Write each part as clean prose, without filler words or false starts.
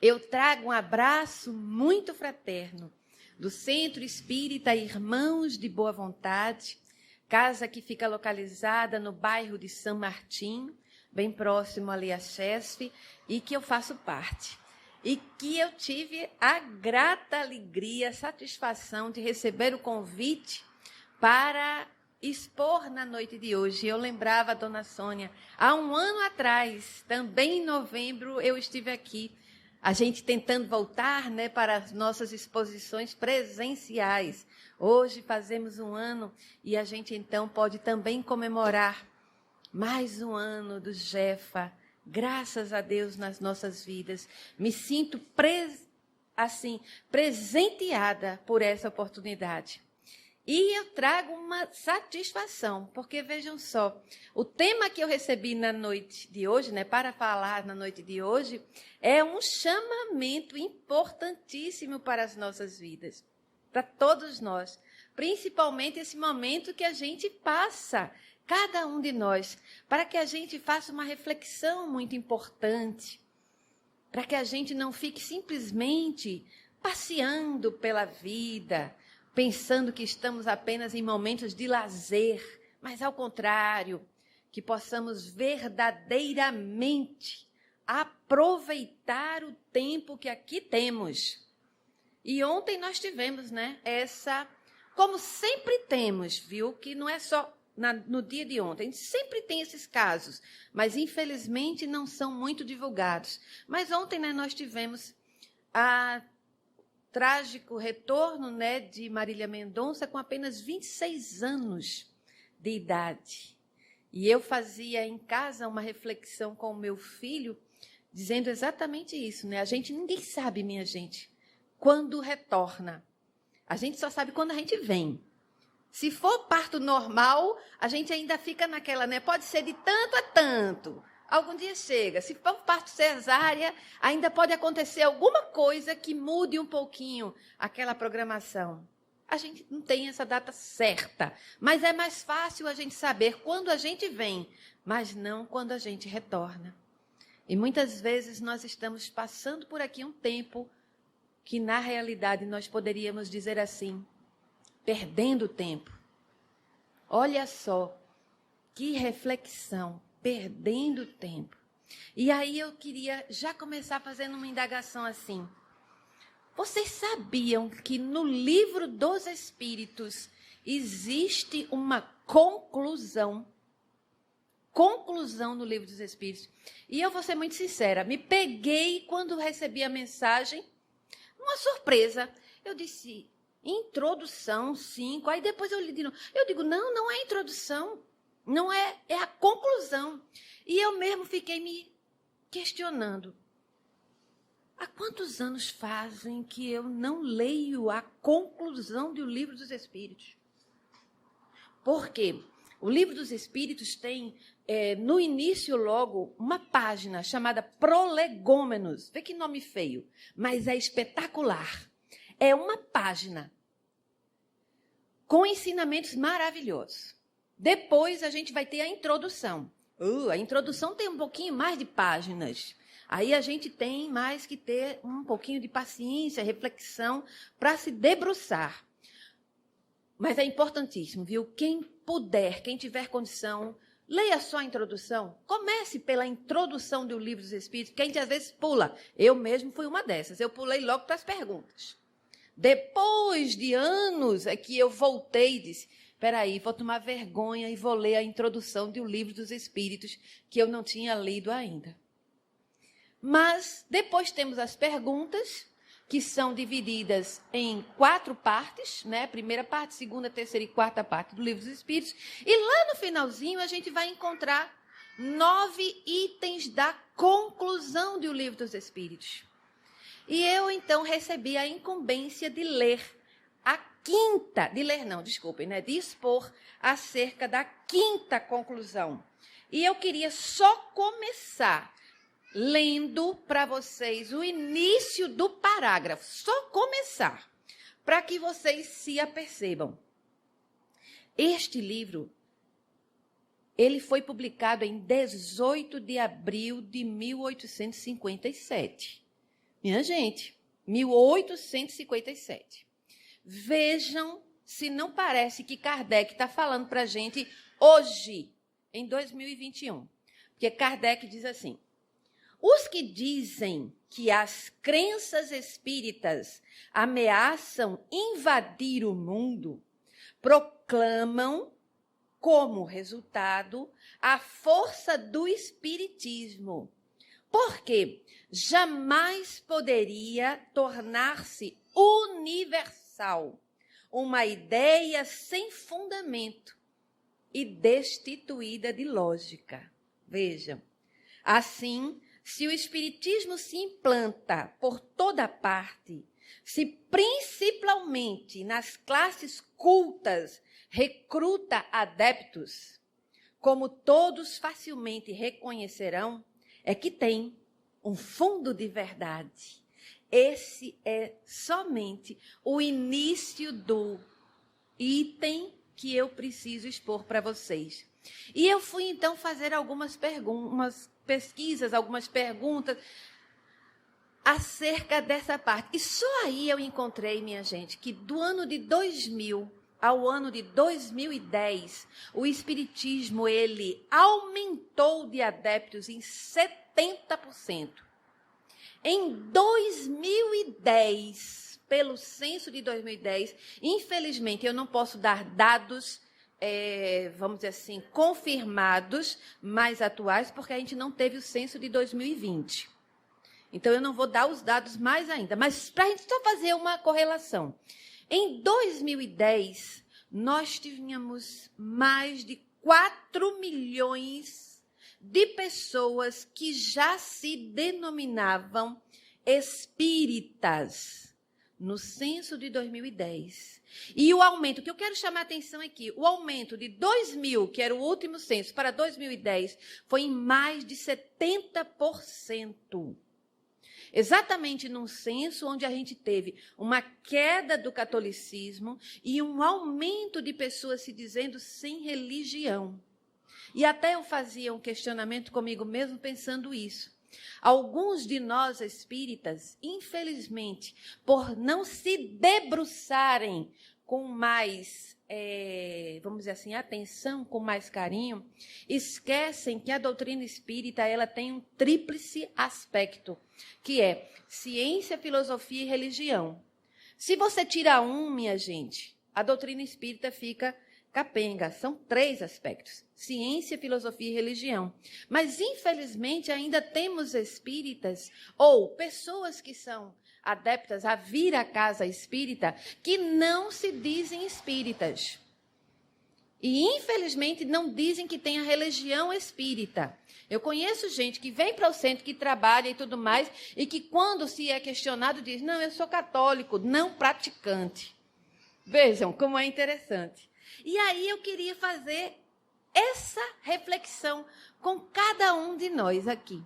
Eu trago um abraço muito fraterno do Centro Espírita Irmãos de Boa Vontade, casa que fica localizada no bairro de São Martim, bem próximo ali à CHESF, e que eu faço parte. E que eu tive a grata alegria, satisfação de receber o convite para expor na noite de hoje. Eu lembrava a dona Sônia, há um ano atrás, também em novembro, eu estive aqui, a gente tentando voltar, né, para as nossas exposições presenciais. Hoje fazemos um ano e a gente então pode também comemorar mais um ano do Jefa, graças a Deus nas nossas vidas. Me sinto presenteada por essa oportunidade. E eu trago uma satisfação, porque vejam só, o tema que eu recebi na noite de hoje, né, para falar na noite de hoje, é um chamamento importantíssimo para as nossas vidas, para todos nós, principalmente esse momento que a gente passa, cada um de nós, para que a gente faça uma reflexão muito importante, para que a gente não fique simplesmente passeando pela vida, pensando que estamos apenas em momentos de lazer, mas ao contrário, que possamos verdadeiramente aproveitar o tempo que aqui temos. E ontem nós tivemos, né, como sempre temos, viu, que não é só no dia de ontem, a gente sempre tem esses casos, mas infelizmente não são muito divulgados. Mas ontem, né, nós tivemos trágico retorno, né, de Marília Mendonça com apenas 26 anos de idade. E eu fazia em casa uma reflexão com o meu filho, dizendo exatamente isso, né? Ninguém sabe, minha gente, quando retorna. A gente só sabe quando a gente vem. Se for parto normal, a gente ainda fica naquela, né? Pode ser de tanto a tanto. Algum dia chega. Se for parto cesárea, ainda pode acontecer alguma coisa que mude um pouquinho aquela programação. A gente não tem essa data certa, mas é mais fácil a gente saber quando a gente vem, mas não quando a gente retorna. E muitas vezes nós estamos passando por aqui um tempo que, na realidade, nós poderíamos dizer assim, perdendo tempo. Olha só, que reflexão. Perdendo tempo. E aí eu queria já começar fazendo uma indagação assim. Vocês sabiam que no Livro dos Espíritos existe uma conclusão? Conclusão no Livro dos Espíritos. E eu vou ser muito sincera, me peguei quando recebi a mensagem, uma surpresa. Eu disse, introdução 5, aí depois eu li de novo. Eu digo, não é introdução. Não é a conclusão. E eu mesmo fiquei me questionando. Há quantos anos fazem que eu não leio a conclusão do Livro dos Espíritos? Porque o Livro dos Espíritos tem, no início logo, uma página chamada Prolegômenos. Vê que nome feio, mas é espetacular. É uma página com ensinamentos maravilhosos. Depois a gente vai ter a introdução. A introdução tem um pouquinho mais de páginas. Aí a gente tem mais que ter um pouquinho de paciência, reflexão, para se debruçar. Mas é importantíssimo, viu? Quem puder, quem tiver condição, leia só a introdução. Comece pela introdução do Livro dos Espíritos, que a gente às vezes pula. Eu mesmo fui uma dessas. Eu pulei logo para as perguntas. Depois de anos é que eu voltei e disse, espera aí, vou tomar vergonha e vou ler a introdução do Livro dos Espíritos, que eu não tinha lido ainda. Mas depois temos as perguntas, que são divididas em 4 partes, né? Primeira parte, segunda, terceira e quarta parte do Livro dos Espíritos. E lá no finalzinho a gente vai encontrar 9 itens da conclusão do Livro dos Espíritos. E eu, então, recebi a incumbência de ler de expor acerca da 5ª conclusão. E eu queria só começar lendo para vocês o início do parágrafo, só começar, para que vocês se apercebam. Este livro, ele foi publicado em 18 de abril de 1857. Minha gente, 1857. Vejam se não parece que Kardec está falando para a gente hoje, em 2021. Porque Kardec diz assim: os que dizem que as crenças espíritas ameaçam invadir o mundo, proclamam como resultado a força do espiritismo, porque jamais poderia tornar-se universal uma ideia sem fundamento e destituída de lógica. Vejam, assim, se o espiritismo se implanta por toda parte, se principalmente nas classes cultas recruta adeptos, como todos facilmente reconhecerão, é que tem um fundo de verdade. Esse é somente o início do item que eu preciso expor para vocês. E eu fui, então, fazer algumas pesquisas, algumas perguntas acerca dessa parte. E só aí eu encontrei, minha gente, que do ano de 2000 ao ano de 2010, o espiritismo, ele aumentou de adeptos em 70%. Em 2010, pelo censo de 2010, infelizmente eu não posso dar dados, vamos dizer assim, confirmados, mais atuais, porque a gente não teve o censo de 2020. Então, eu não vou dar os dados mais ainda, mas para a gente só fazer uma correlação. Em 2010, nós tínhamos mais de 4 milhões de pessoas que já se denominavam espíritas no censo de 2010. E o aumento, que eu quero chamar a atenção aqui, o aumento de 2000, que era o último censo, para 2010, foi em mais de 70%. Exatamente num censo onde a gente teve uma queda do catolicismo e um aumento de pessoas se dizendo sem religião. E até eu fazia um questionamento comigo mesmo pensando isso. Alguns de nós espíritas, infelizmente, por não se debruçarem com mais, vamos dizer assim, atenção, com mais carinho, esquecem que a doutrina espírita ela tem um tríplice aspecto, que é ciência, filosofia e religião. Se você tira um, minha gente, a doutrina espírita fica capenga. São 3 aspectos: ciência, filosofia e religião. Mas, infelizmente, ainda temos espíritas ou pessoas que são adeptas a vir à casa espírita que não se dizem espíritas. E, infelizmente, não dizem que tem a religião espírita. Eu conheço gente que vem para o centro, que trabalha e tudo mais, e que, quando se é questionado, diz: não, eu sou católico, não praticante. Vejam como é interessante. E aí eu queria fazer essa reflexão com cada um de nós aqui.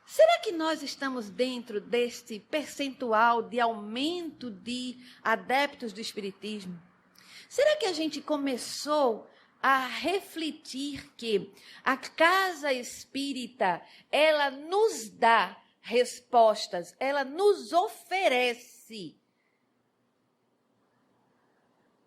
Será que nós estamos dentro deste percentual de aumento de adeptos do espiritismo? Será que a gente começou a refletir que a casa espírita, ela nos dá respostas, ela nos oferece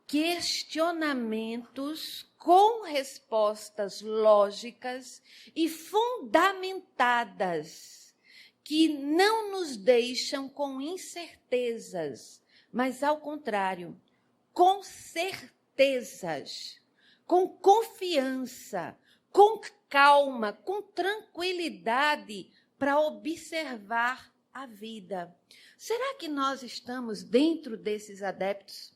questionamentos com respostas lógicas e fundamentadas, que não nos deixam com incertezas, mas, ao contrário, com certezas, com confiança, com calma, com tranquilidade para observar a vida. Será que nós estamos dentro desses adeptos?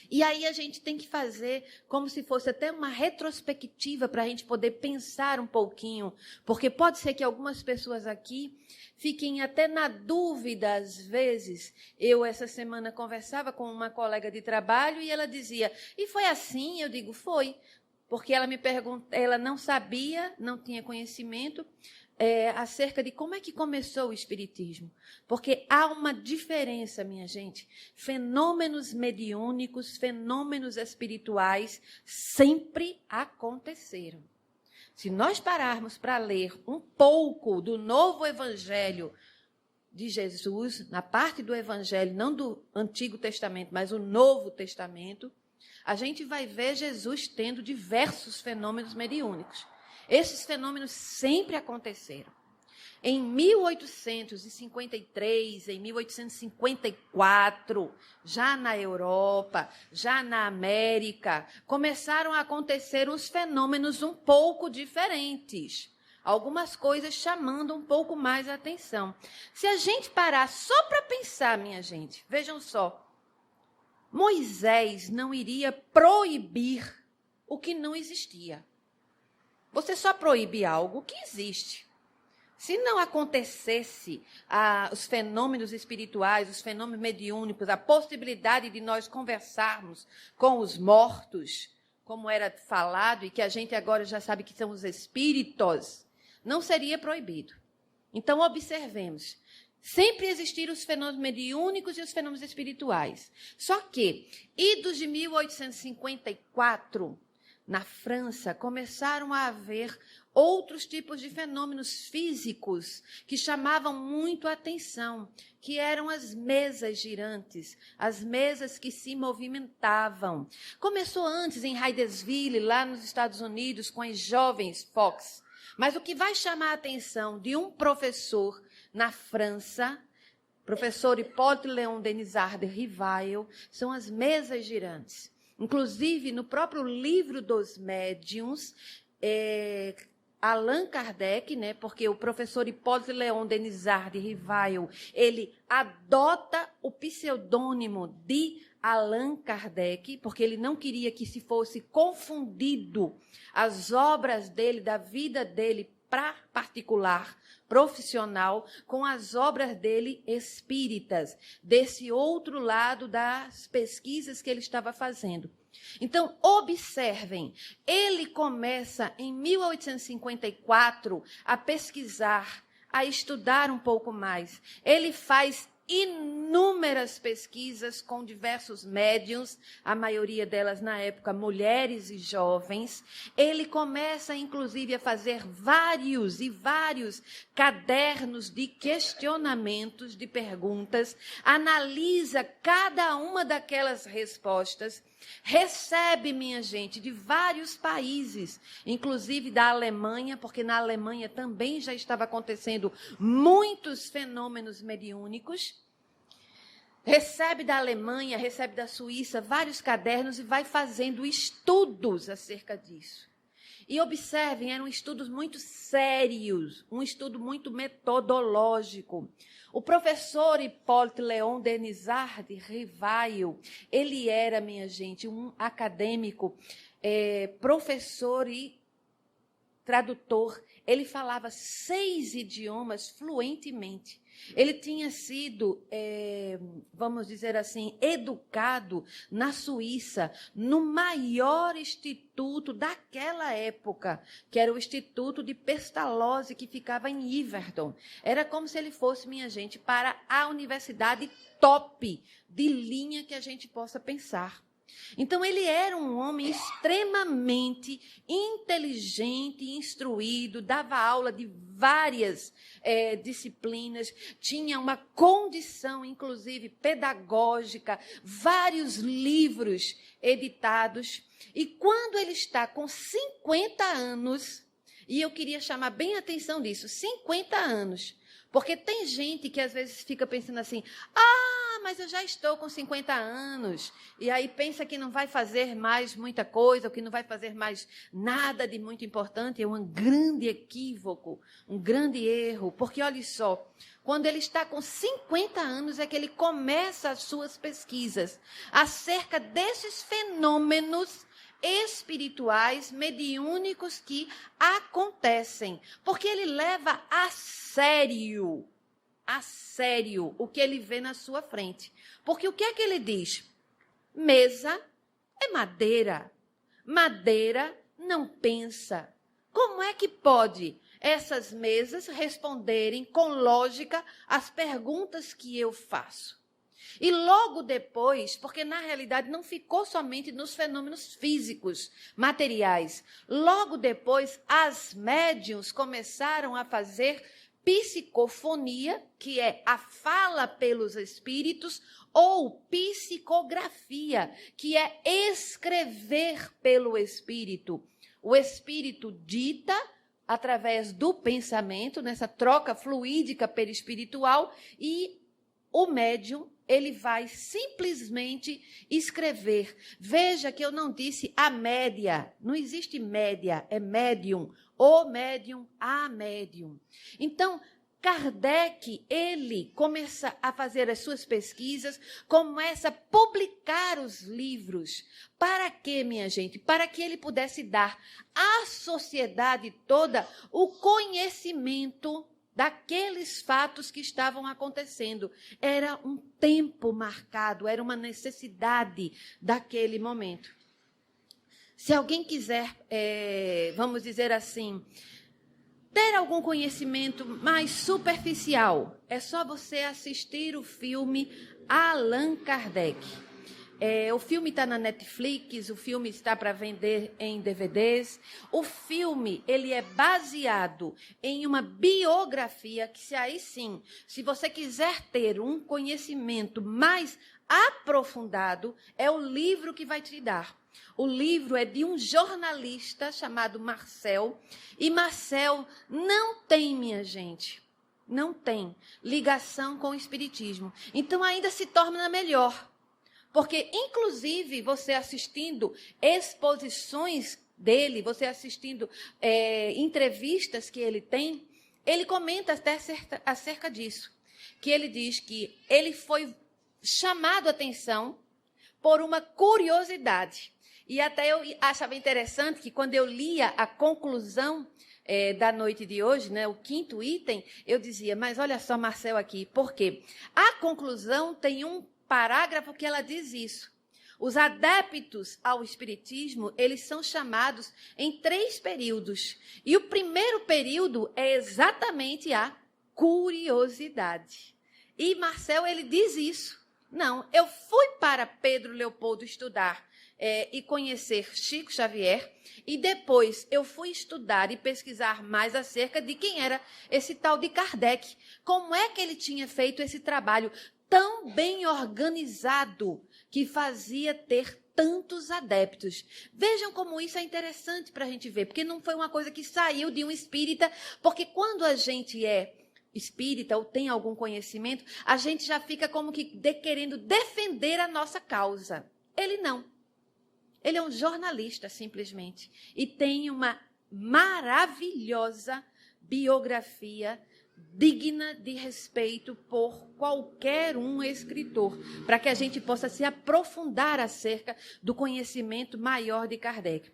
E aí a gente tem que fazer como se fosse até uma retrospectiva para a gente poder pensar um pouquinho, porque pode ser que algumas pessoas aqui fiquem até na dúvida às vezes. Eu, essa semana, conversava com uma colega de trabalho e ela dizia: e foi assim? Eu digo: foi, porque ela me perguntou, ela não sabia, não tinha conhecimento acerca de como é que começou o espiritismo. Porque há uma diferença, minha gente. Fenômenos mediúnicos, fenômenos espirituais sempre aconteceram. Se nós pararmos para ler um pouco do Novo Evangelho, de Jesus, na parte do Evangelho, não do Antigo Testamento, mas o Novo Testamento, a gente vai ver Jesus tendo diversos fenômenos mediúnicos. Esses fenômenos sempre aconteceram. Em 1853, em 1854, já na Europa, já na América, começaram a acontecer uns fenômenos um pouco diferentes. Algumas coisas chamando um pouco mais a atenção. Se a gente parar só para pensar, minha gente, vejam só, Moisés não iria proibir o que não existia. Você só proíbe algo que existe. Se não acontecesse os fenômenos espirituais, os fenômenos mediúnicos, a possibilidade de nós conversarmos com os mortos, como era falado e que a gente agora já sabe que são os espíritos, não seria proibido. Então, observemos. Sempre existiram os fenômenos mediúnicos e os fenômenos espirituais. Só que, idos de 1854, na França, começaram a haver outros tipos de fenômenos físicos que chamavam muito a atenção, que eram as mesas girantes, as mesas que se movimentavam. Começou antes em Hydesville, lá nos Estados Unidos, com as jovens Fox. Mas o que vai chamar a atenção de um professor na França, professor Hippolyte Léon Denisard de Rivail, são as mesas girantes. Inclusive, no próprio livro dos médiuns, Allan Kardec, né, porque o professor Hippolyte Léon Denisard de Rivail, ele adota o pseudônimo de Allan Kardec, porque ele não queria que se fosse confundido as obras dele, da vida dele particular, profissional, com as obras dele espíritas, desse outro lado das pesquisas que ele estava fazendo. Então, observem, ele começa em 1854 a pesquisar, a estudar um pouco mais. Ele faz inúmeras pesquisas com diversos médiuns, a maioria delas na época mulheres e jovens. Ele começa, inclusive, a fazer vários cadernos de questionamentos, de perguntas, analisa cada uma daquelas respostas, recebe, minha gente, de vários países, inclusive da Alemanha, porque na Alemanha também já estava acontecendo muitos fenômenos mediúnicos. Recebe da Alemanha, recebe da Suíça vários cadernos e vai fazendo estudos acerca disso. E observem, eram estudos muito sérios, um estudo muito metodológico. O professor Hippolyte Léon Denisard de Rivail, ele era, minha gente, um acadêmico, professor e tradutor. Ele falava 6 idiomas fluentemente. Ele tinha sido, vamos dizer assim, educado na Suíça, no maior instituto daquela época, que era o Instituto de Pestalozzi, que ficava em Yverdon. Era como se ele fosse, minha gente, para a universidade top de linha que a gente possa pensar. Então, ele era um homem extremamente inteligente, instruído, dava aula de várias disciplinas, tinha uma condição, inclusive, pedagógica, vários livros editados. E quando ele está com 50 anos, e eu queria chamar bem a atenção disso, 50 anos, porque tem gente que às vezes fica pensando assim, mas eu já estou com 50 anos, e aí pensa que não vai fazer mais muita coisa, ou que não vai fazer mais nada de muito importante. É um grande equívoco, um grande erro, porque olha só, quando ele está com 50 anos é que ele começa as suas pesquisas acerca desses fenômenos espirituais, mediúnicos que acontecem, porque ele leva a sério o que ele vê na sua frente. Porque o que é que ele diz? Mesa é madeira. Madeira não pensa. Como é que pode essas mesas responderem com lógica às perguntas que eu faço? E logo depois, porque na realidade não ficou somente nos fenômenos físicos, materiais. Logo depois, as médiuns começaram a fazer psicofonia, que é a fala pelos espíritos, ou psicografia, que é escrever pelo espírito. O espírito dita através do pensamento, nessa troca fluídica perispiritual, e o médium, ele vai simplesmente escrever. Veja que eu não disse a média, não existe média, é médium, o médium, a médium. Então, Kardec, ele começa a fazer as suas pesquisas, começa a publicar os livros. Para quê, minha gente? Para que ele pudesse dar à sociedade toda o conhecimento daqueles fatos que estavam acontecendo. Era um tempo marcado, era uma necessidade daquele momento. Se alguém quiser, vamos dizer assim, ter algum conhecimento mais superficial, é só você assistir o filme Allan Kardec. O filme está na Netflix, o filme está para vender em DVDs. O filme, ele é baseado em uma biografia, que aí sim, se você quiser ter um conhecimento mais aprofundado, é o livro que vai te dar. O livro é de um jornalista chamado Marcel, e Marcel não tem, minha gente, não tem ligação com o espiritismo. Então ainda se torna melhor. Porque, inclusive, você assistindo exposições dele, você assistindo entrevistas que ele tem, ele comenta até acerca disso. Que ele diz que ele foi chamado a atenção por uma curiosidade. E até eu achava interessante que quando eu lia a conclusão da noite de hoje, né, o 5º item, eu dizia, mas olha só, Marcel, aqui, por quê? A conclusão tem um parágrafo que ela diz isso. Os adeptos ao espiritismo, eles são chamados em 3 períodos. E o primeiro período é exatamente a curiosidade. E Marcel, ele diz isso. Não, eu fui para Pedro Leopoldo estudar e conhecer Chico Xavier, e depois eu fui estudar e pesquisar mais acerca de quem era esse tal de Kardec. Como é que ele tinha feito esse trabalho tão bem organizado que fazia ter tantos adeptos. Vejam como isso é interessante para a gente ver, porque não foi uma coisa que saiu de um espírita, porque quando a gente é espírita ou tem algum conhecimento, a gente já fica como que querendo defender a nossa causa. Ele não. Ele é um jornalista, simplesmente, e tem uma maravilhosa biografia digna de respeito por qualquer um escritor, para que a gente possa se aprofundar acerca do conhecimento maior de Kardec.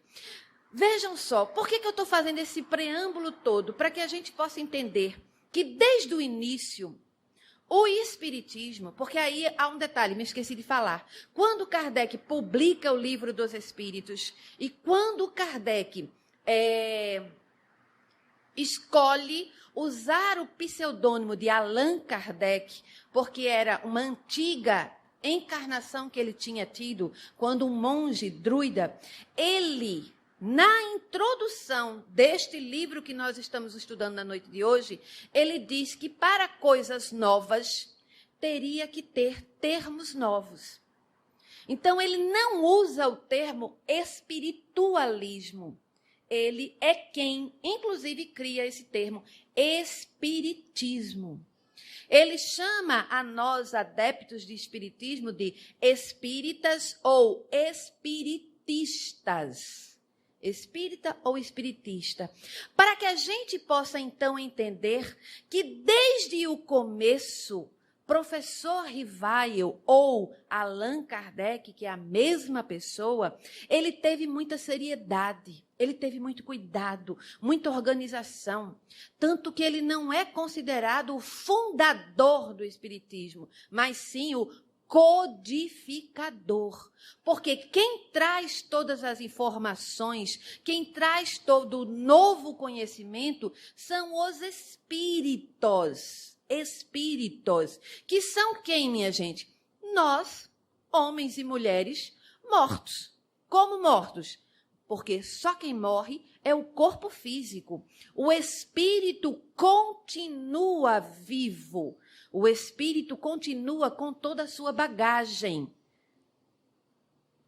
Vejam só, por que eu estou fazendo esse preâmbulo todo? Para que a gente possa entender que desde o início, o Espiritismo, porque aí há um detalhe, me esqueci de falar, quando Kardec publica o Livro dos Espíritos e quando Kardec escolhe usar o pseudônimo de Allan Kardec, porque era uma antiga encarnação que ele tinha tido, quando um monge druida, ele, na introdução deste livro que nós estamos estudando na noite de hoje, ele diz que para coisas novas, teria que ter termos novos. Então, ele não usa o termo espiritualismo. Ele é quem, inclusive, cria esse termo, espiritismo. Ele chama a nós, adeptos de espiritismo, de espíritas ou espiritistas. Espírita ou espiritista. Para que a gente possa, então, entender que, desde o começo, professor Rivail ou Allan Kardec, que é a mesma pessoa, ele teve muita seriedade, ele teve muito cuidado, muita organização, tanto que ele não é considerado o fundador do espiritismo, mas sim o codificador. Porque quem traz todas as informações, quem traz todo o novo conhecimento, são os espíritos. Espíritos, que são quem, minha gente? Nós, homens e mulheres, mortos. Como mortos? porque só quem morre é o corpo físico. O espírito continua vivo. O espírito continua com toda a sua bagagem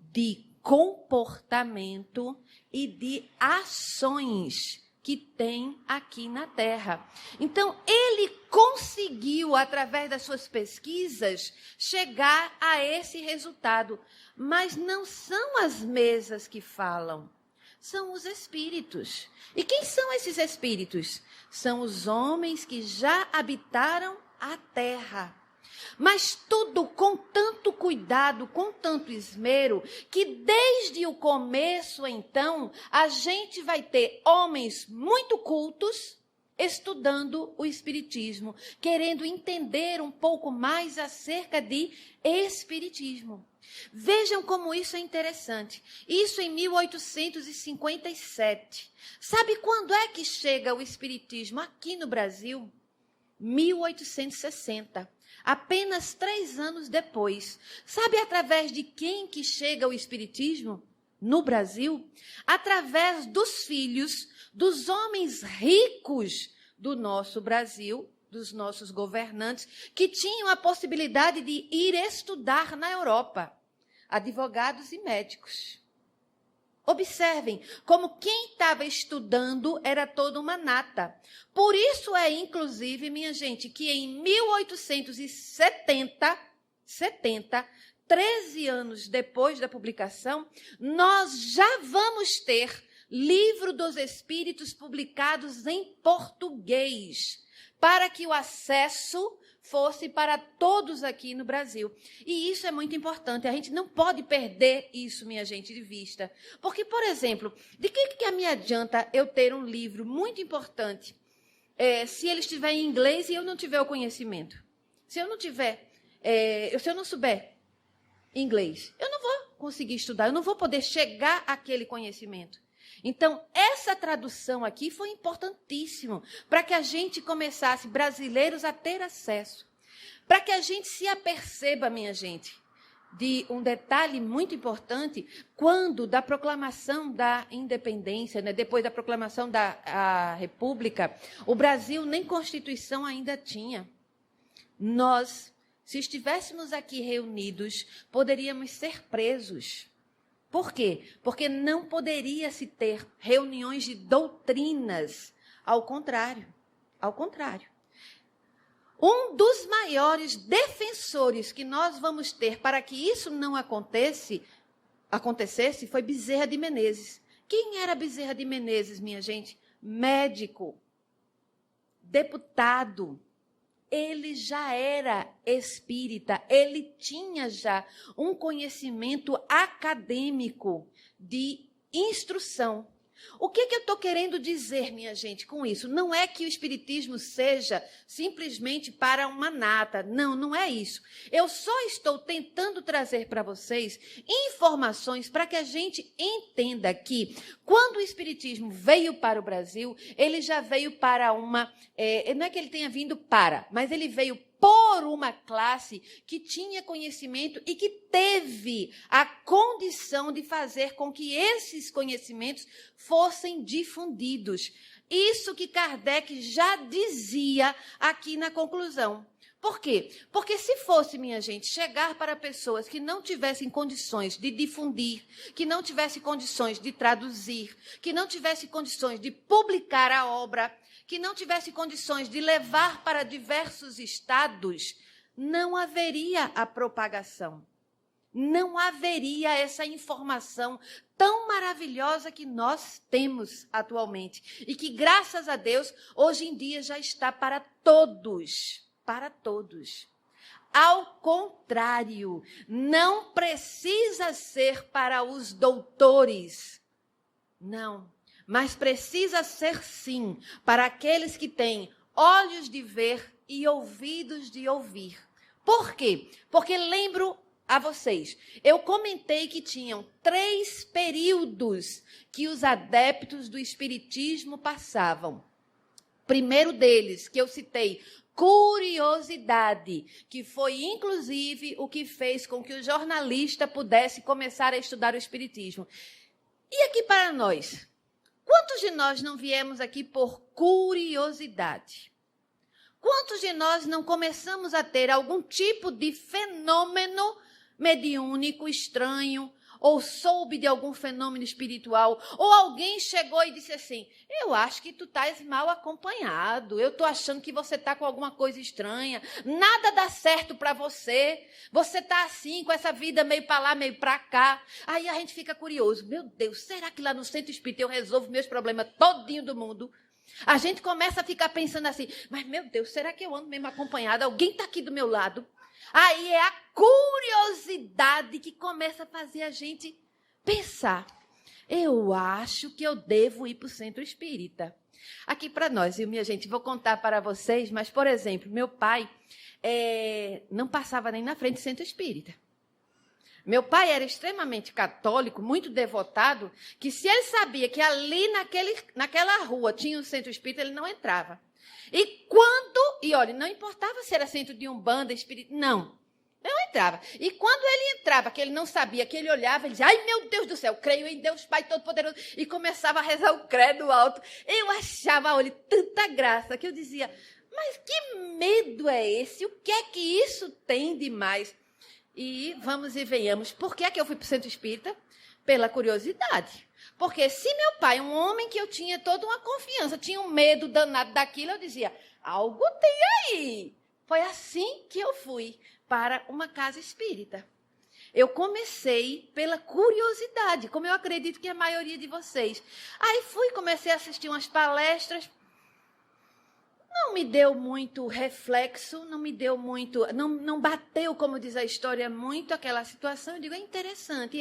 de comportamento e de ações que tem aqui na Terra. Então, ele conseguiu, através das suas pesquisas, chegar a esse resultado. Mas não são as mesas que falam, são os espíritos. E quem são esses espíritos? São os homens que já habitaram a Terra. Mas tudo com tanto cuidado, com tanto esmero, que desde o começo, então, a gente vai ter homens muito cultos estudando o espiritismo, querendo entender um pouco mais acerca de espiritismo. Vejam como isso é interessante. Isso em 1857. Sabe quando é que chega o espiritismo aqui no Brasil? 1860. Apenas 3 anos depois. Sabe através de quem que chega o espiritismo no Brasil? Através dos filhos dos homens ricos do nosso Brasil, dos nossos governantes, que tinham a possibilidade de ir estudar na Europa. Advogados e médicos. Observem como quem estava estudando era toda uma nata. Por isso é, inclusive, minha gente, que em 1870, 13 anos depois da publicação, nós já vamos ter Livro dos Espíritos publicados em português, para que o acesso fosse para todos aqui no Brasil. E isso é muito importante, a gente não pode perder isso, minha gente, de vista. Porque, por exemplo, de que me adianta eu ter um livro muito importante se ele estiver em inglês e eu não tiver o conhecimento? Se eu não tiver, se eu não souber inglês, eu não vou conseguir estudar, eu não vou poder chegar àquele conhecimento. Então, essa tradução aqui foi importantíssimo para que a gente começasse, brasileiros, a ter acesso. Para que a gente se aperceba, minha gente, de um detalhe muito importante, quando da proclamação da independência, né, depois da proclamação da República, o Brasil nem Constituição ainda tinha. Nós, se estivéssemos aqui reunidos, poderíamos ser presos. Por quê? Porque não poderia se ter reuniões de doutrinas. Ao contrário. Um dos maiores defensores que nós vamos ter para que isso não acontecesse foi Bezerra de Menezes. Quem era Bezerra de Menezes, minha gente? Médico, deputado. Ele já era espírita, ele tinha já um conhecimento acadêmico de instrução. O que eu estou querendo dizer, minha gente, com isso? Não é que o espiritismo seja simplesmente para uma nata. Não, não é isso. Eu só estou tentando trazer para vocês informações para que a gente entenda que, quando o espiritismo veio para o Brasil, ele já veio para uma... não é que ele tenha vindo para, mas ele veio por uma classe que tinha conhecimento e que teve a condição de fazer com que esses conhecimentos fossem difundidos. Isso que Kardec já dizia aqui na conclusão. Por quê? Porque se fosse, minha gente, chegar para pessoas que não tivessem condições de difundir, que não tivessem condições de traduzir, que não tivessem condições de publicar a obra, que não tivesse condições de levar para diversos estados, não haveria a propagação. Não haveria essa informação tão maravilhosa que nós temos atualmente. E que, graças a Deus, hoje em dia já está para todos. Para todos. Ao contrário, não precisa ser para os doutores. Não. Mas precisa ser, sim, para aqueles que têm olhos de ver e ouvidos de ouvir. Por quê? Porque lembro a vocês, eu comentei que tinham 3 períodos que os adeptos do espiritismo passavam. Primeiro deles, que eu citei, curiosidade, que foi, inclusive, o que fez com que o jornalista pudesse começar a estudar o espiritismo. E aqui para nós? Quantos de nós não viemos aqui por curiosidade? Quantos de nós não começamos a ter algum tipo de fenômeno mediúnico, estranho, ou soube de algum fenômeno espiritual, ou alguém chegou e disse assim, eu acho que tu estás mal acompanhado, eu estou achando que você está com alguma coisa estranha, nada dá certo para você está assim, com essa vida meio para lá, meio para cá. Aí a gente fica curioso, meu Deus, será que lá no centro espírita eu resolvo meus problemas todinho do mundo? A gente começa a ficar pensando assim, mas meu Deus, será que eu ando mesmo acompanhada? Alguém está aqui do meu lado? Aí é a curiosidade que começa a fazer a gente pensar. Eu acho que eu devo ir para o centro espírita. Aqui para nós, viu, minha gente? Vou contar para vocês, mas, por exemplo, meu pai não passava nem na frente do centro espírita. Meu pai era extremamente católico, muito devotado, que se ele sabia que ali naquela rua tinha um centro espírita, ele não entrava. E olha, não importava se era centro de umbanda, espírita, não entrava. E quando ele entrava, que ele não sabia, que ele olhava, ele dizia, ai meu Deus do céu, creio em Deus Pai Todo-Poderoso, e começava a rezar o credo alto. Eu achava, olha, tanta graça, que eu dizia, mas que medo é esse? O que é que isso tem de mais? E vamos e venhamos. Por que é que eu fui para o centro espírita? Pela curiosidade. Porque se meu pai, um homem que eu tinha toda uma confiança, tinha um medo danado daquilo, eu dizia, algo tem aí. Foi assim que eu fui para uma casa espírita. Eu comecei pela curiosidade, como eu acredito que a maioria de vocês. Aí comecei a assistir umas palestras. Não me deu muito reflexo, não me deu muito, não bateu, como diz a história, muito aquela situação. Eu digo, é interessante,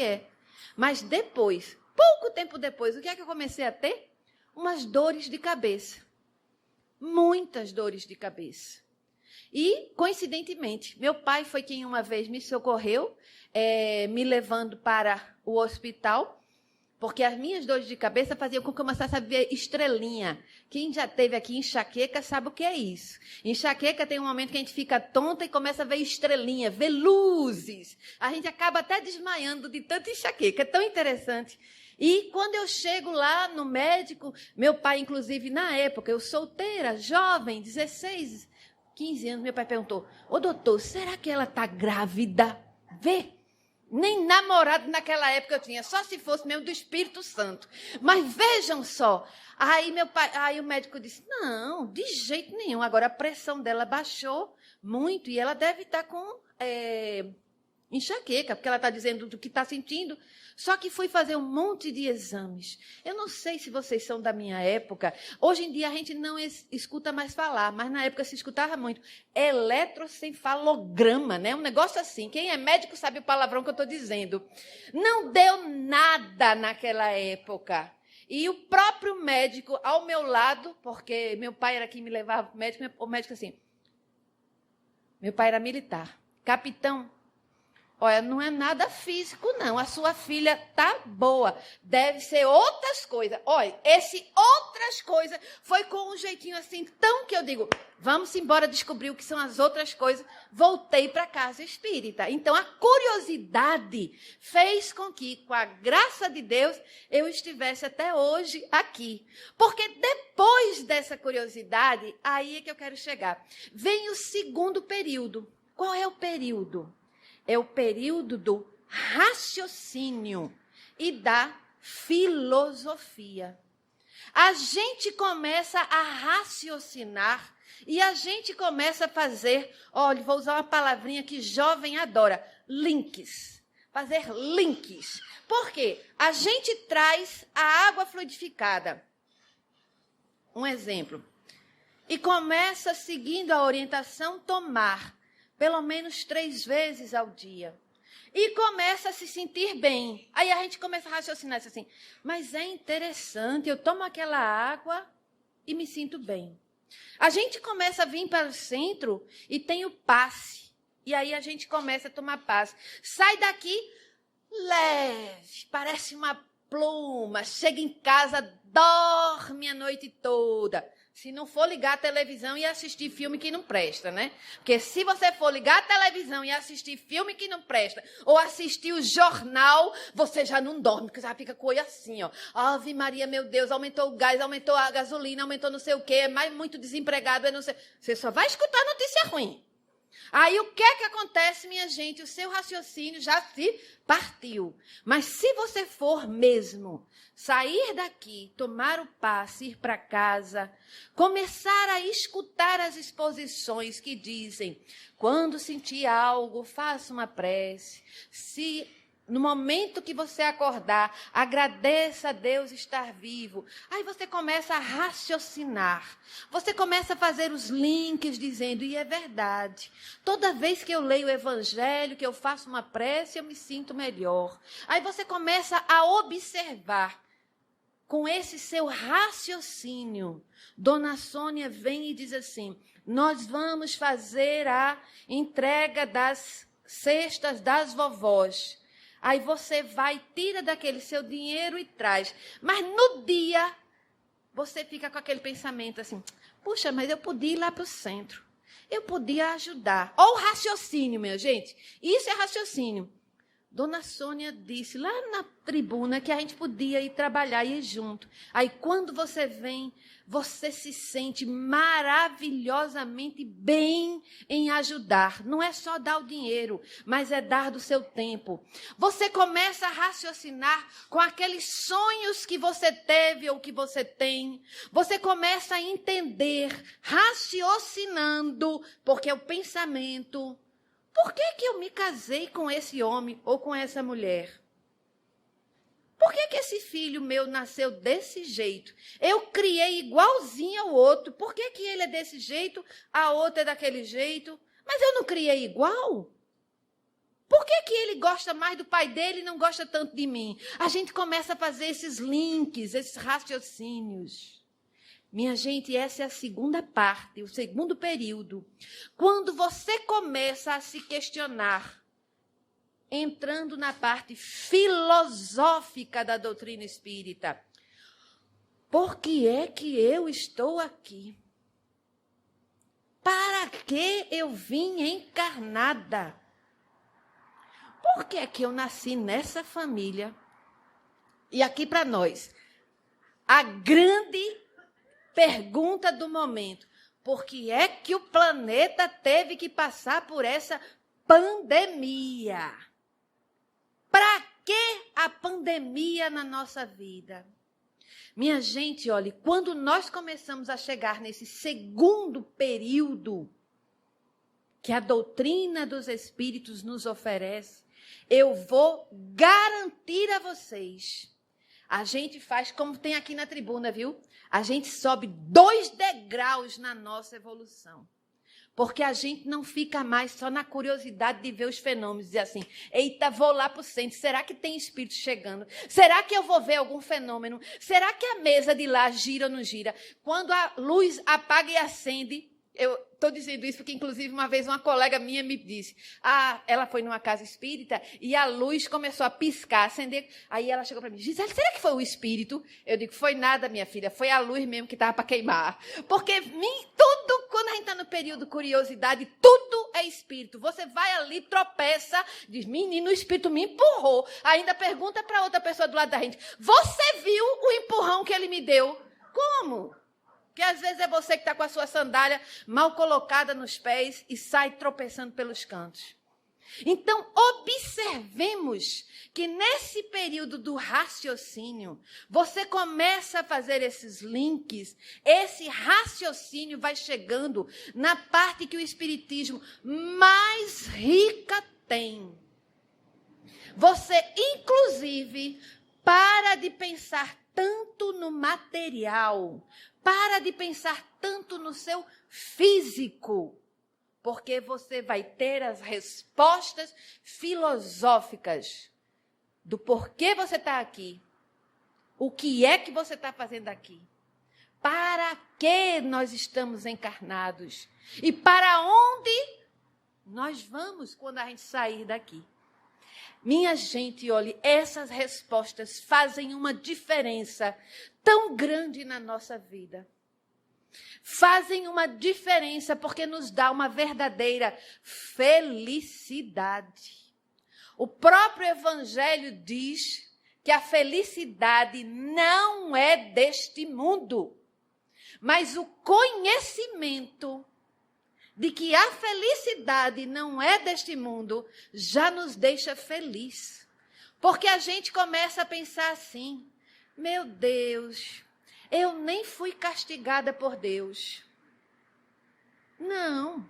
Mas depois, pouco tempo depois, o que é que eu comecei a ter? Umas dores de cabeça. Muitas dores de cabeça. E, coincidentemente, meu pai foi quem uma vez me socorreu, me levando para o hospital, porque as minhas dores de cabeça faziam com que eu começasse a ver estrelinha. Quem já teve aqui enxaqueca sabe o que é isso. Enxaqueca tem um momento que a gente fica tonta e começa a ver estrelinha, ver luzes. A gente acaba até desmaiando de tanta enxaqueca. É tão interessante. E quando eu chego lá no médico, meu pai, inclusive, na época, eu solteira, jovem, 16, 15 anos, meu pai perguntou, ô doutor, será que ela está grávida? Vê. Nem namorado naquela época eu tinha, só se fosse mesmo do Espírito Santo. Mas vejam só, aí o médico disse, não, de jeito nenhum. Agora a pressão dela baixou muito e ela deve estar com enxaqueca, porque ela está dizendo do que está sentindo. Só que fui fazer um monte de exames. Eu não sei se vocês são da minha época. Hoje em dia a gente não escuta mais falar, mas na época se escutava muito. Eletrocefalograma, né? Um negócio assim. Quem é médico sabe o palavrão que eu estou dizendo. Não deu nada naquela época. E o próprio médico ao meu lado, porque meu pai era quem me levava para o médico assim. Meu pai era militar. Capitão, olha, não é nada físico, não. A sua filha tá boa. Deve ser outras coisas. Olha, esse outras coisas foi com um jeitinho assim, tão que eu digo, vamos embora descobrir o que são as outras coisas. Voltei para a casa espírita. Então, a curiosidade fez com que, com a graça de Deus, eu estivesse até hoje aqui. Porque depois dessa curiosidade, aí é que eu quero chegar. Vem o segundo período. Qual é o período? É o período do raciocínio e da filosofia. A gente começa a raciocinar e a gente começa a fazer, olha, vou usar uma palavrinha que jovem adora, links. Fazer links. Por quê? A gente traz a água fluidificada. Um exemplo. E começa, seguindo a orientação, tomar pelo menos 3 vezes ao dia. E começa a se sentir bem. Aí a gente começa a raciocinar assim, mas é interessante, eu tomo aquela água e me sinto bem. A gente começa a vir para o centro e tem o passe. E aí a gente começa a tomar passe. Sai daqui leve, parece uma pluma. Chega em casa, dorme a noite toda. Se não for ligar a televisão e assistir filme que não presta, né? Porque se você for ligar a televisão e assistir filme que não presta, ou assistir o jornal, você já não dorme, porque já fica com o olho assim, ó. Ave Maria, meu Deus, aumentou o gás, aumentou a gasolina, aumentou não sei o quê, é mais muito desempregado, é não sei. Você só vai escutar notícia ruim. Aí o que é que acontece, minha gente? O seu raciocínio já se partiu. Mas se você for mesmo sair daqui, tomar o passe, ir para casa, começar a escutar as exposições que dizem, quando sentir algo, faça uma prece. Se no momento que você acordar, agradeça a Deus estar vivo. Aí você começa a raciocinar. Você começa a fazer os links dizendo, e é verdade. Toda vez que eu leio o Evangelho, que eu faço uma prece, eu me sinto melhor. Aí você começa a observar. Com esse seu raciocínio, Dona Sônia vem e diz assim, nós vamos fazer a entrega das cestas das vovós. Aí você vai, tira daquele seu dinheiro e traz. Mas no dia, você fica com aquele pensamento assim, puxa, mas eu podia ir lá para o centro. Eu podia ajudar. Olha o raciocínio, minha gente. Isso é raciocínio. Dona Sônia disse lá na tribuna que a gente podia ir trabalhar e ir junto. Aí quando você vem, você se sente maravilhosamente bem em ajudar. Não é só dar o dinheiro, mas é dar do seu tempo. Você começa a raciocinar com aqueles sonhos que você teve ou que você tem. Você começa a entender, raciocinando, porque o pensamento... Por que eu me casei com esse homem ou com essa mulher? Por que esse filho meu nasceu desse jeito? Eu criei igualzinho ao outro. Por que ele é desse jeito, a outra é daquele jeito? Mas eu não criei igual? Por que ele gosta mais do pai dele e não gosta tanto de mim? A gente começa a fazer esses links, esses raciocínios. Minha gente, essa é a segunda parte, o segundo período. Quando você começa a se questionar, entrando na parte filosófica da doutrina espírita. Por que é que eu estou aqui? Para que eu vim encarnada? Por que é que eu nasci nessa família? E aqui para nós, a grande pergunta do momento. Por que é que o planeta teve que passar por essa pandemia? Para que a pandemia na nossa vida? Minha gente, olhe, quando nós começamos a chegar nesse segundo período que a doutrina dos espíritos nos oferece, eu vou garantir a vocês. A gente faz como tem aqui na tribuna, viu? A gente sobe 2 degraus na nossa evolução. Porque a gente não fica mais só na curiosidade de ver os fenômenos. Dizer assim, eita, vou lá para o centro. Será que tem espírito chegando? Será que eu vou ver algum fenômeno? Será que a mesa de lá gira ou não gira? Quando a luz apaga e acende... Eu estou dizendo isso porque, inclusive, uma vez uma colega minha me disse, ela foi numa casa espírita e a luz começou a piscar, acender. Aí ela chegou para mim, Gisele, será que foi o espírito? Eu digo, foi nada, minha filha, foi a luz mesmo que estava para queimar. Porque tudo, quando a gente está no período de curiosidade, tudo é espírito. Você vai ali, tropeça, diz, menino, o espírito me empurrou. Ainda pergunta para outra pessoa do lado da gente, você viu o empurrão que ele me deu? Como? Que às vezes é você que está com a sua sandália mal colocada nos pés e sai tropeçando pelos cantos. Então, observemos que nesse período do raciocínio, você começa a fazer esses links, esse raciocínio vai chegando na parte que o espiritismo mais rica tem. Você, inclusive, para de pensar tanto no material, para de pensar tanto no seu físico, porque você vai ter as respostas filosóficas do porquê você está aqui, o que é que você está fazendo aqui, para que nós estamos encarnados e para onde nós vamos quando a gente sair daqui. Minha gente, olhe, essas respostas fazem uma diferença tão grande na nossa vida. fazem uma diferença porque nos dá uma verdadeira felicidade. O próprio Evangelho diz que a felicidade não é deste mundo, mas o conhecimento de que a felicidade não é deste mundo já nos deixa feliz. Porque a gente começa a pensar assim: meu Deus, eu nem fui castigada por Deus. Não,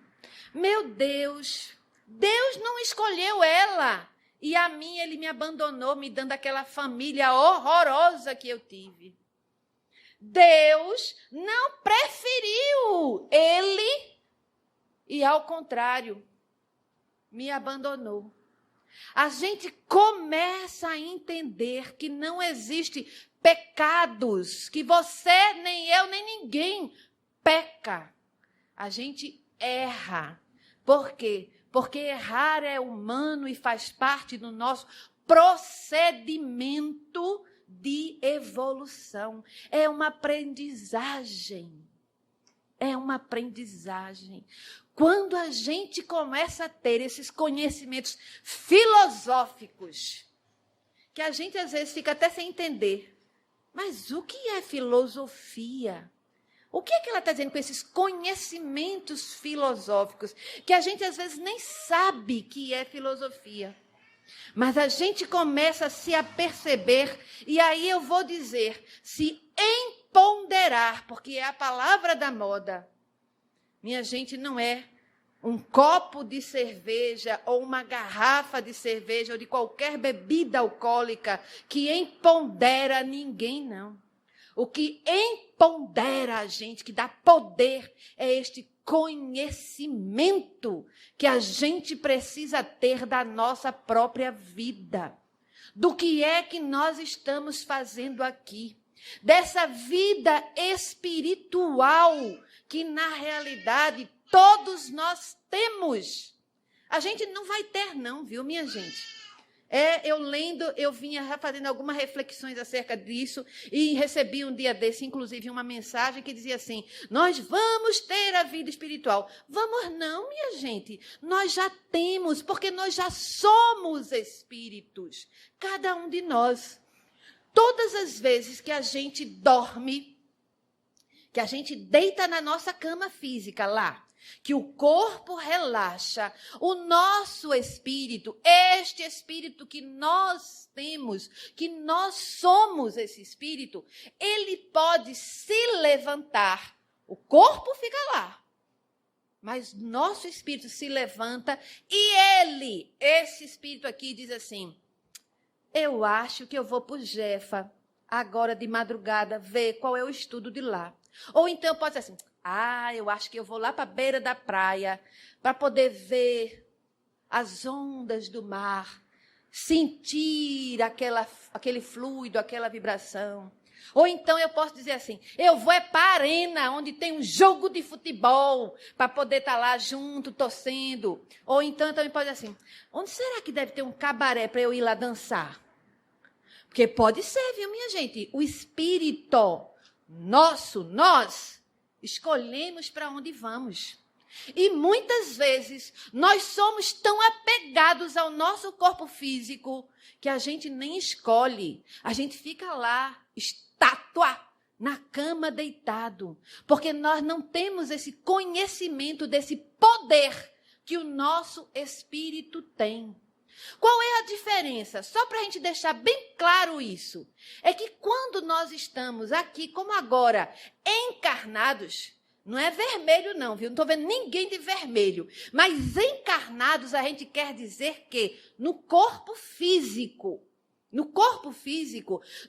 meu Deus, Deus não escolheu ela. E a mim ele me abandonou, me dando aquela família horrorosa que eu tive. Deus não preferiu ele e, ao contrário, me abandonou. A gente começa a entender que não existe pecados, que você, nem eu, nem ninguém peca. A gente erra. Por quê? Porque errar é humano e faz parte do nosso procedimento de evolução. É uma aprendizagem. É uma aprendizagem. Quando a gente começa a ter esses conhecimentos filosóficos, que a gente às vezes fica até sem entender. Mas o que é filosofia? O que é que ela está dizendo com esses conhecimentos filosóficos, que a gente às vezes nem sabe que é filosofia? Mas a gente começa a se aperceber, e aí eu vou dizer, se empoderar, porque é a palavra da moda. Minha gente, não é um copo de cerveja ou uma garrafa de cerveja ou de qualquer bebida alcoólica que empodera ninguém, não. O que empodera a gente, que dá poder, é este conhecimento que a gente precisa ter da nossa própria vida. Do que é que nós estamos fazendo aqui. Dessa vida espiritual que, na realidade, todos nós temos. A gente não vai ter, não, viu, minha gente? Eu vinha fazendo algumas reflexões acerca disso e recebi um dia desse, inclusive, uma mensagem que dizia assim: nós vamos ter a vida espiritual. Vamos não, minha gente. Nós já temos, porque nós já somos espíritos. Cada um de nós. Todas as vezes que a gente dorme, que a gente deita na nossa cama física lá, que o corpo relaxa, o nosso espírito, este espírito que nós temos, que nós somos esse espírito, ele pode se levantar. O corpo fica lá, mas nosso espírito se levanta e ele, esse espírito aqui, diz assim: eu acho que eu vou para o Jefa, agora de madrugada, ver qual é o estudo de lá. Ou então pode ser assim: eu acho que eu vou lá para a beira da praia para poder ver as ondas do mar, sentir aquele fluido, aquela vibração. Ou então eu posso dizer assim: eu vou para a arena, onde tem um jogo de futebol, para poder estar lá junto, torcendo. Ou então eu também pode dizer assim: onde será que deve ter um cabaré para eu ir lá dançar? Porque pode ser, viu, minha gente? O espírito nosso, nós escolhemos para onde vamos. E muitas vezes nós somos tão apegados ao nosso corpo físico que a gente nem escolhe. A gente fica lá, estátua, na cama deitado. Porque nós não temos esse conhecimento desse poder que o nosso espírito tem. Qual é a diferença? Só para a gente deixar bem claro isso. É que quando nós estamos aqui, como agora, encarnados, não é vermelho não, viu? Não estou vendo ninguém de vermelho. Mas encarnados a gente quer dizer que no corpo físico,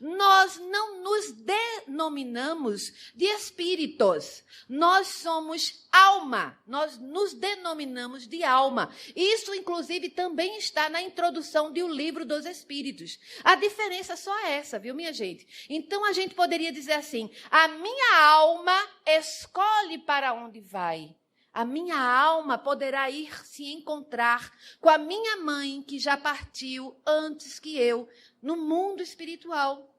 nós não nos denominamos de espíritos. Nós somos alma. Nós nos denominamos de alma. Isso, inclusive, também está na introdução do Livro dos Espíritos. A diferença só é essa, viu, minha gente? Então, a gente poderia dizer assim: a minha alma escolhe para onde vai. A minha alma poderá ir se encontrar com a minha mãe, que já partiu antes que eu, no mundo espiritual.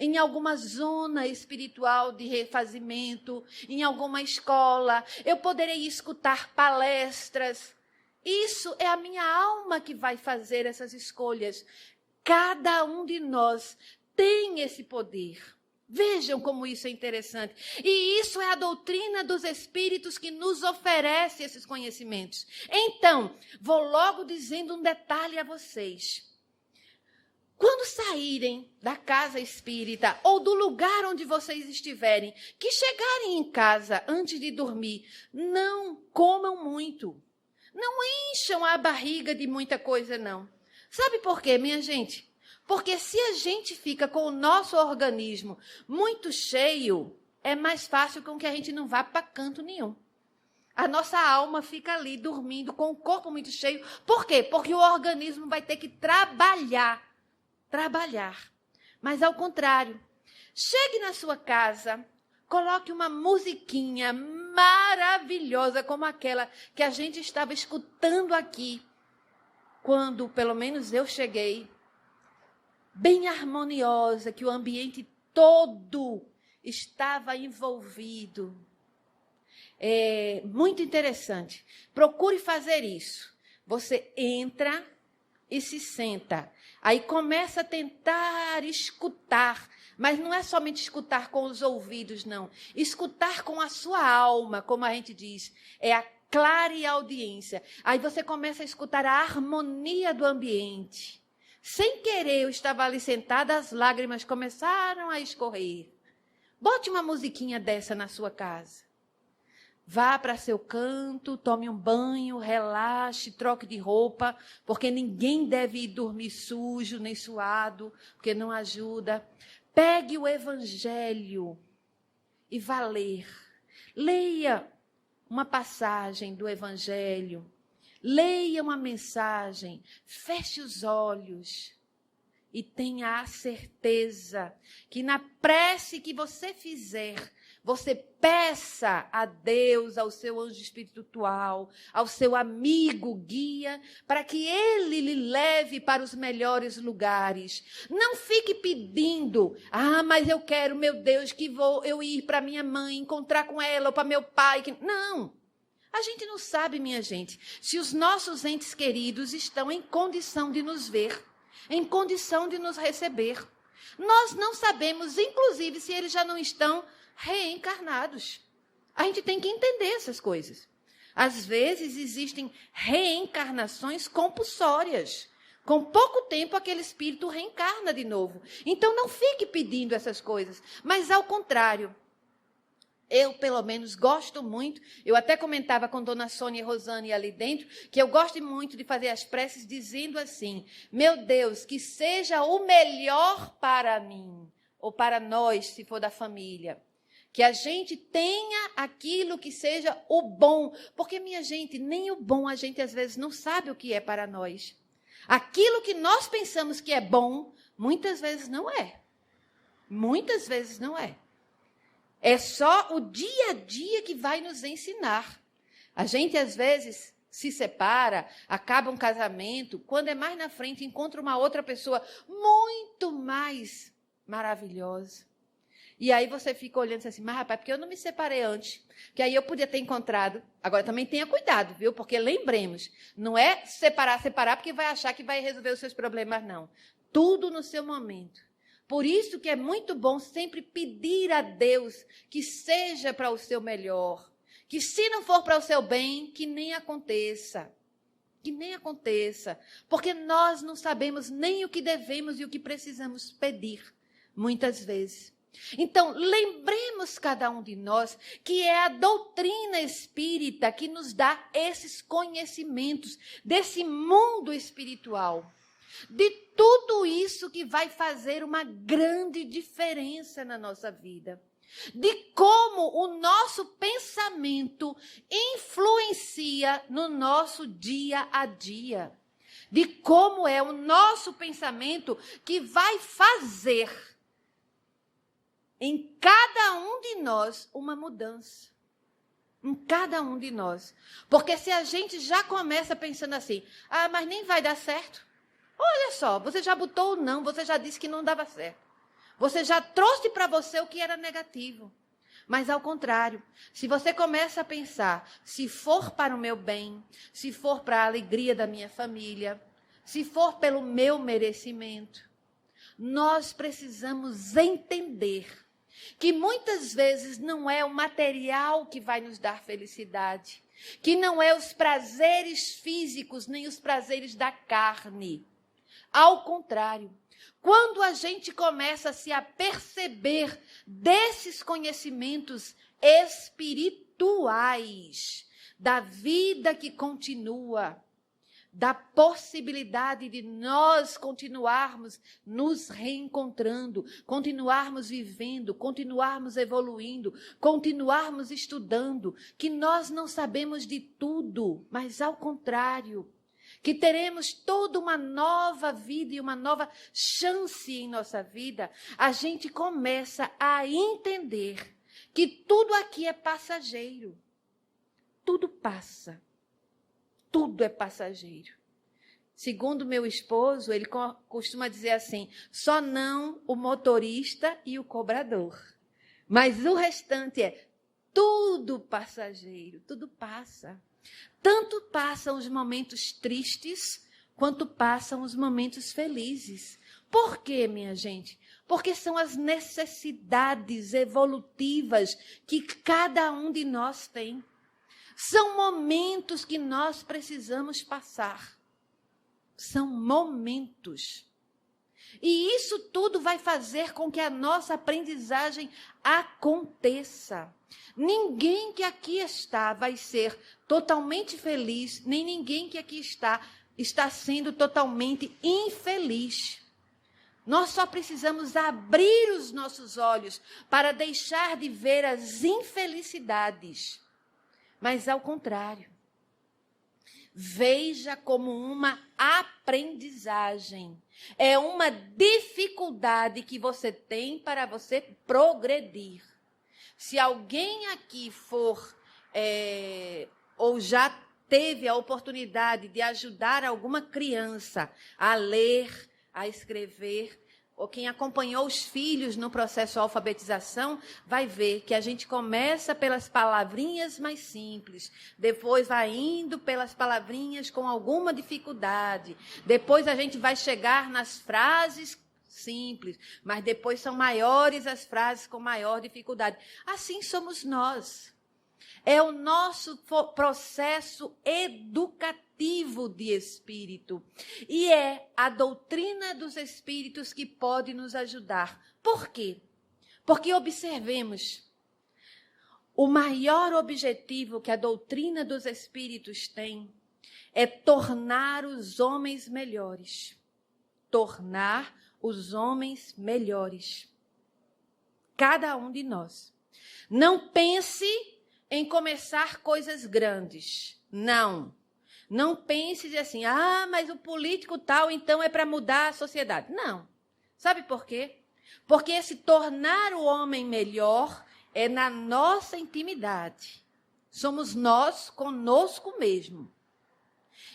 em alguma zona espiritual de refazimento, em alguma escola. Eu poderei escutar palestras. Isso é a minha alma que vai fazer essas escolhas. Cada um de nós tem esse poder. Vejam como isso é interessante. E isso é a doutrina dos Espíritos que nos oferece esses conhecimentos. Então, vou logo dizendo um detalhe a vocês. Quando saírem da casa espírita ou do lugar onde vocês estiverem, que chegarem em casa antes de dormir, não comam muito. Não encham a barriga de muita coisa, não. Sabe por quê, minha gente? Porque se a gente fica com o nosso organismo muito cheio, é mais fácil com que a gente não vá para canto nenhum. A nossa alma fica ali dormindo com o corpo muito cheio. Por quê? Porque o organismo vai ter que trabalhar. Mas ao contrário, chegue na sua casa, coloque uma musiquinha maravilhosa como aquela que a gente estava escutando aqui, quando pelo menos eu cheguei, bem harmoniosa, que o ambiente todo estava envolvido. É muito interessante. Procure fazer isso. Você entra e se senta. Aí começa a tentar escutar. Mas não é somente escutar com os ouvidos, não. Escutar com a sua alma, como a gente diz. É a clareaudiência. Aí você começa a escutar a harmonia do ambiente. Sem querer, eu estava ali sentada, as lágrimas começaram a escorrer. Bote uma musiquinha dessa na sua casa. Vá para seu canto, tome um banho, relaxe, troque de roupa, porque ninguém deve ir dormir sujo nem suado, porque não ajuda. Pegue o Evangelho e vá ler. Leia uma passagem do Evangelho. Leia uma mensagem. Feche os olhos e tenha a certeza que na prece que você fizer, você peça a Deus, ao seu anjo espiritual, ao seu amigo guia, para que ele lhe leve para os melhores lugares. Não fique pedindo, mas eu quero, meu Deus, que vou eu ir para minha mãe, encontrar com ela, ou para meu pai. Não, a gente não sabe, minha gente, se os nossos entes queridos estão em condição de nos ver, em condição de nos receber. Nós não sabemos, inclusive, se eles já não estão reencarnados. A gente tem que entender essas coisas. Às vezes existem reencarnações compulsórias. Com pouco tempo aquele espírito reencarna de novo. Então não fique pedindo essas coisas, mas ao contrário. Eu, pelo menos, gosto muito. Eu até comentava com Dona Sônia e Rosane ali dentro, que eu gosto muito de fazer as preces dizendo assim: meu Deus, que seja o melhor para mim, ou para nós, se for da família. Que a gente tenha aquilo que seja o bom. Porque, minha gente, nem o bom a gente às vezes não sabe o que é para nós. Aquilo que nós pensamos que é bom, muitas vezes não é. Muitas vezes não é. É só o dia a dia que vai nos ensinar. A gente, às vezes, se separa, acaba um casamento, quando é mais na frente, encontra uma outra pessoa muito mais maravilhosa. E aí você fica olhando assim, mas rapaz, porque eu não me separei antes? Que aí eu podia ter encontrado. Agora também tenha cuidado, viu? Porque lembremos, não é separar porque vai achar que vai resolver os seus problemas, não. Tudo no seu momento. Por isso que é muito bom sempre pedir a Deus que seja para o seu melhor. Que se não for para o seu bem, que nem aconteça. Que nem aconteça. Porque nós não sabemos nem o que devemos e o que precisamos pedir, muitas vezes. Então, lembremos cada um de nós que é a doutrina espírita que nos dá esses conhecimentos desse mundo espiritual. De tudo isso que vai fazer uma grande diferença na nossa vida. De como o nosso pensamento influencia no nosso dia a dia. De como é o nosso pensamento que vai fazer em cada um de nós uma mudança. Em cada um de nós. Porque se a gente já começa pensando assim, mas nem vai dar certo. Olha só, você já botou o não, você já disse que não dava certo. Você já trouxe para você o que era negativo. Mas, ao contrário, se você começa a pensar, se for para o meu bem, se for para a alegria da minha família, se for pelo meu merecimento, nós precisamos entender que muitas vezes não é o material que vai nos dar felicidade, que não é os prazeres físicos, nem os prazeres da carne. Ao contrário, quando a gente começa a se aperceber desses conhecimentos espirituais, da vida que continua, da possibilidade de nós continuarmos nos reencontrando, continuarmos vivendo, continuarmos evoluindo, continuarmos estudando, que nós não sabemos de tudo, mas ao contrário, que teremos toda uma nova vida e uma nova chance em nossa vida, a gente começa a entender que tudo aqui é passageiro. Tudo passa. Tudo é passageiro. Segundo meu esposo, ele costuma dizer assim, só não o motorista e o cobrador. Mas o restante é tudo passageiro, tudo passa. Tanto passam os momentos tristes, quanto passam os momentos felizes. Por quê, minha gente? Porque são as necessidades evolutivas que cada um de nós tem. São momentos que nós precisamos passar. São momentos. E isso tudo vai fazer com que a nossa aprendizagem aconteça. Ninguém que aqui está vai ser totalmente feliz, nem ninguém que aqui está sendo totalmente infeliz. Nós só precisamos abrir os nossos olhos para deixar de ver as infelicidades. Mas, ao contrário, veja como uma aprendizagem. É uma dificuldade que você tem para você progredir. Se alguém aqui for, ou já teve a oportunidade de ajudar alguma criança a ler, a escrever, ou quem acompanhou os filhos no processo de alfabetização, vai ver que a gente começa pelas palavrinhas mais simples, depois vai indo pelas palavrinhas com alguma dificuldade, depois a gente vai chegar nas frases simples, mas depois são maiores as frases com maior dificuldade. Assim somos nós. É o nosso processo educativo de espírito. E é a doutrina dos espíritos que pode nos ajudar. Por quê? Porque observemos, o maior objetivo que a doutrina dos espíritos tem é tornar os homens melhores. Tornar os homens melhores. Cada um de nós. Não pense em começar coisas grandes. Não. Não pense assim, mas o político tal, então é para mudar a sociedade. Não. Sabe por quê? Porque esse tornar o homem melhor é na nossa intimidade. Somos nós conosco mesmo.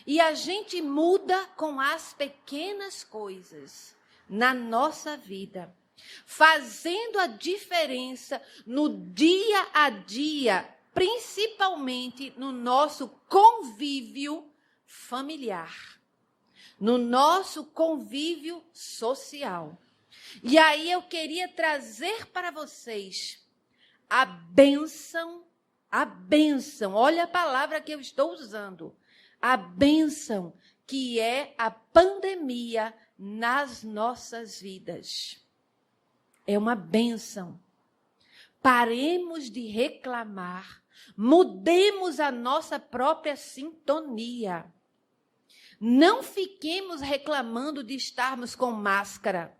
E a gente muda com as pequenas coisas na nossa vida, fazendo a diferença no dia a dia, principalmente no nosso convívio familiar, no nosso convívio social. E aí eu queria trazer para vocês a bênção, olha a palavra que eu estou usando, a bênção que é a pandemia nas nossas vidas. É uma bênção. Paremos de reclamar, mudemos a nossa própria sintonia. Não fiquemos reclamando de estarmos com máscara.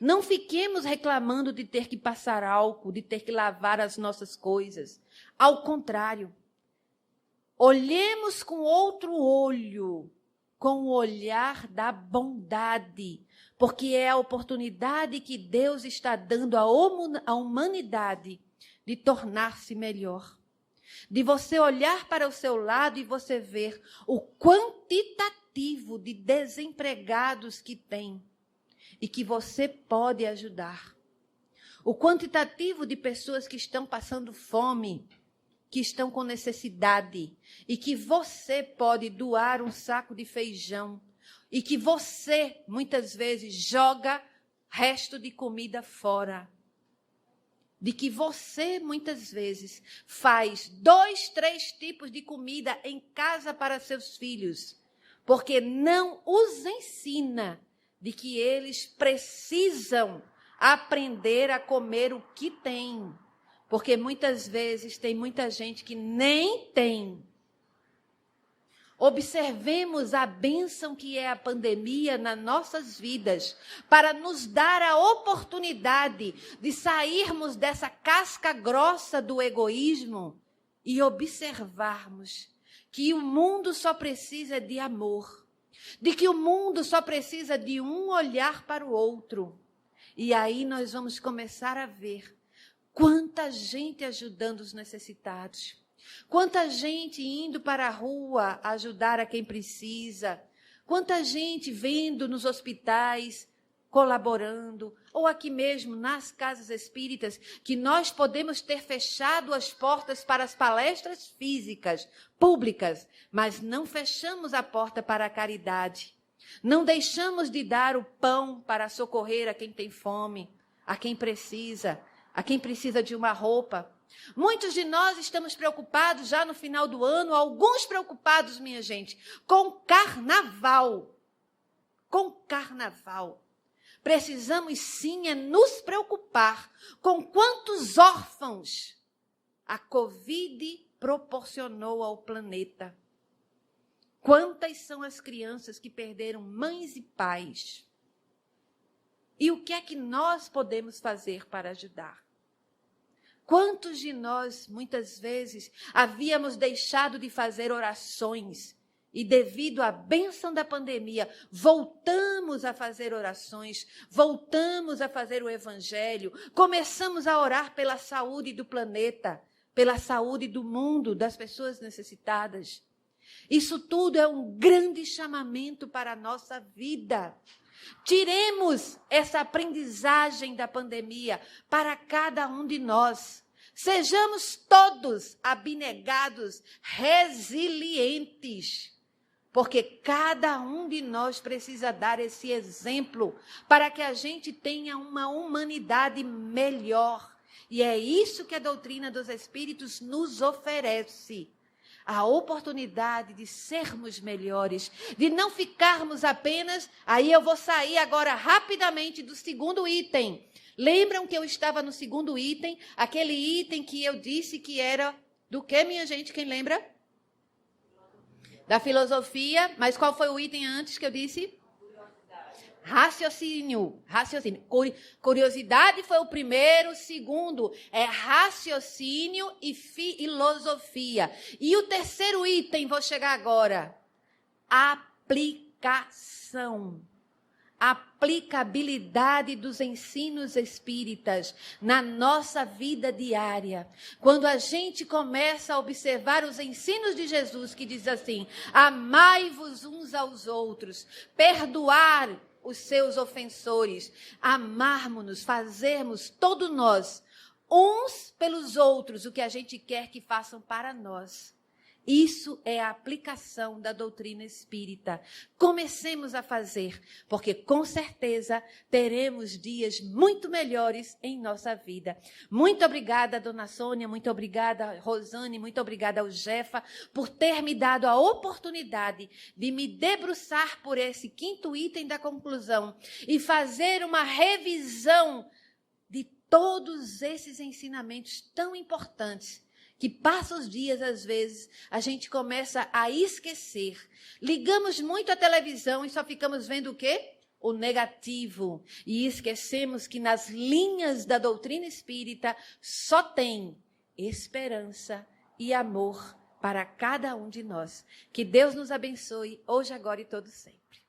Não fiquemos reclamando de ter que passar álcool, de ter que lavar as nossas coisas. Ao contrário, olhemos com outro olho, com o olhar da bondade, porque é a oportunidade que Deus está dando à humanidade de tornar-se melhor. De você olhar para o seu lado e você ver o quantitativo de desempregados que tem e que você pode ajudar. o quantitativo de pessoas que estão passando fome, que estão com necessidade, e que você pode doar um saco de feijão, e que você, muitas vezes, joga resto de comida fora. De que você, muitas vezes, faz 2, 3 tipos de comida em casa para seus filhos, porque não os ensina de que eles precisam aprender a comer o que tem. Porque muitas vezes tem muita gente que nem tem. Observemos a bênção que é a pandemia nas nossas vidas, para nos dar a oportunidade de sairmos dessa casca grossa do egoísmo e observarmos que o mundo só precisa de amor, de que o mundo só precisa de um olhar para o outro. E aí nós vamos começar a ver quanta gente ajudando os necessitados. Quanta gente indo para a rua ajudar a quem precisa. Quanta gente vendo nos hospitais, colaborando. Ou aqui mesmo, nas casas espíritas, que nós podemos ter fechado as portas para as palestras físicas, públicas, mas não fechamos a porta para a caridade. Não deixamos de dar o pão para socorrer a quem tem fome, a quem precisa de uma roupa. Muitos de nós estamos preocupados já no final do ano, alguns preocupados, minha gente, com carnaval. Com carnaval. Precisamos sim nos preocupar com quantos órfãos a Covid proporcionou ao planeta. Quantas são as crianças que perderam mães e pais? E o que é que nós podemos fazer para ajudar? Quantos de nós, muitas vezes, havíamos deixado de fazer orações e, devido à bênção da pandemia, voltamos a fazer orações, voltamos a fazer o evangelho, começamos a orar pela saúde do planeta, pela saúde do mundo, das pessoas necessitadas. Isso tudo é um grande chamamento para a nossa vida. Tiremos essa aprendizagem da pandemia para cada um de nós. Sejamos todos abnegados, resilientes, porque cada um de nós precisa dar esse exemplo para que a gente tenha uma humanidade melhor. E é isso que a doutrina dos Espíritos nos oferece. A oportunidade de sermos melhores, de não ficarmos apenas... Aí eu vou sair agora rapidamente do segundo item. Lembram que eu estava no segundo item? Aquele item que eu disse que era do que, minha gente? Quem lembra? Da filosofia. Mas qual foi o item antes que eu disse? Raciocínio. Curiosidade foi o primeiro, o segundo é raciocínio e filosofia. E o terceiro item, vou chegar agora, aplicação. Aplicabilidade dos ensinos espíritas na nossa vida diária. Quando a gente começa a observar os ensinos de Jesus, que diz assim, amai-vos uns aos outros, perdoar os seus ofensores, amarmos-nos, fazermos todos nós, uns pelos outros, o que a gente quer que façam para nós. Isso é a aplicação da doutrina espírita. Comecemos a fazer, porque com certeza teremos dias muito melhores em nossa vida. Muito obrigada, dona Sônia, muito obrigada, Rosane, muito obrigada ao Jefa, por ter me dado a oportunidade de me debruçar por esse quinto item da conclusão e fazer uma revisão de todos esses ensinamentos tão importantes, que passa os dias, às vezes, a gente começa a esquecer. Ligamos muito a televisão e só ficamos vendo o quê? O negativo. E esquecemos que nas linhas da doutrina espírita só tem esperança e amor para cada um de nós. Que Deus nos abençoe hoje, agora e todo sempre.